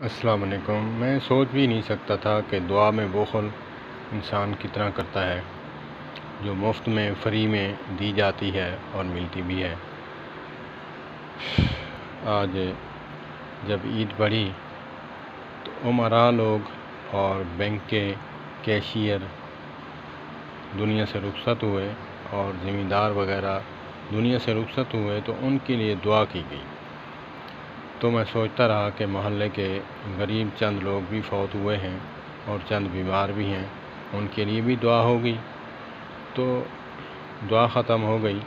السلام علیکم۔ میں سوچ بھی نہیں سکتا تھا کہ دعا میں بخل انسان کتنا کرتا ہے، جو مفت میں فری میں دی جاتی ہے اور ملتی بھی ہے۔ آج جب عید پڑھی تو امراء لوگ اور بینک کے کیشیئر دنیا سے رخصت ہوئے اور ذمہ دار وغیرہ دنیا سے رخصت ہوئے تو ان کے لیے دعا کی گئی۔ تو میں سوچتا رہا کہ محلے کے غریب چند لوگ بھی فوت ہوئے ہیں اور چند بیمار بھی ہیں، ان کے لیے بھی دعا ہوگی۔ تو دعا ختم ہو گئی،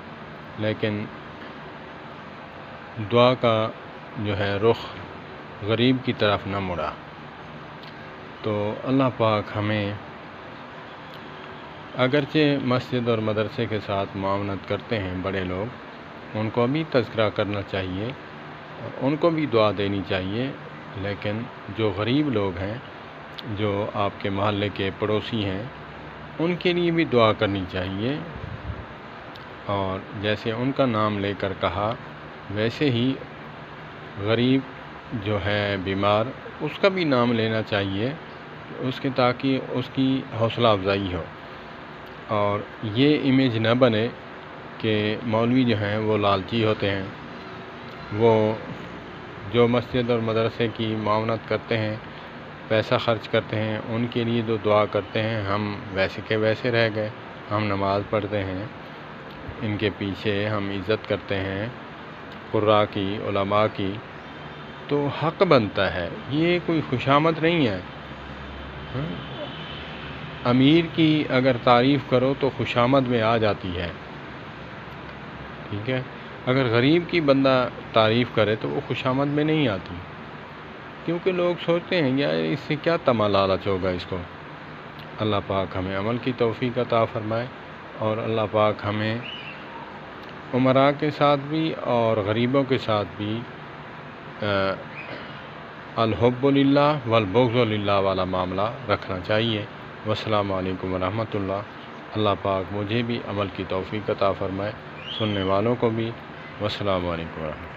لیکن دعا کا جو ہے رخ غریب کی طرف نہ مڑا۔ تو اللہ پاک ہمیں اگرچہ مسجد اور مدرسے کے ساتھ معاونت کرتے ہیں بڑے لوگ، ان کو بھی تذکرہ کرنا چاہیے، ان کو بھی دعا دینی چاہیے، لیکن جو غریب لوگ ہیں، جو آپ کے محلے کے پڑوسی ہیں، ان کے لیے بھی دعا کرنی چاہیے۔ اور جیسے ان کا نام لے کر کہا، ویسے ہی غریب جو ہے بیمار، اس کا بھی نام لینا چاہیے اس کے، تاکہ اس کی حوصلہ افزائی ہو، اور یہ امیج نہ بنے کہ مولوی جو ہیں وہ لالچی ہوتے ہیں، وہ جو مسجد اور مدرسے کی معاونت کرتے ہیں، پیسہ خرچ کرتے ہیں، ان کے لیے جو دعا کرتے ہیں، ہم ویسے کے ویسے رہ گئے۔ ہم نماز پڑھتے ہیں، ان کے پیچھے ہم عزت کرتے ہیں قراء کی، علماء کی، تو حق بنتا ہے، یہ کوئی خوشامد نہیں ہے۔ امیر کی اگر تعریف کرو تو خوشامد میں آ جاتی ہے، ٹھیک ہے؟ اگر غریب کی بندہ تعریف کرے تو وہ خوشامد میں نہیں آتی، کیونکہ لوگ سوچتے ہیں یار اس سے کیا طمع لالچ ہوگا اس کو۔ اللہ پاک ہمیں عمل کی توفیق عطا فرمائے، اور اللہ پاک ہمیں امراء کے ساتھ بھی اور غریبوں کے ساتھ بھی الحب للہ والبغض للہ والا معاملہ رکھنا چاہیے۔ والسلام علیکم ورحمۃ اللہ۔ اللہ پاک مجھے بھی عمل کی توفیق عطا فرمائے، سننے والوں کو بھی۔ والسلام علیکم ورحمۃ اللہ۔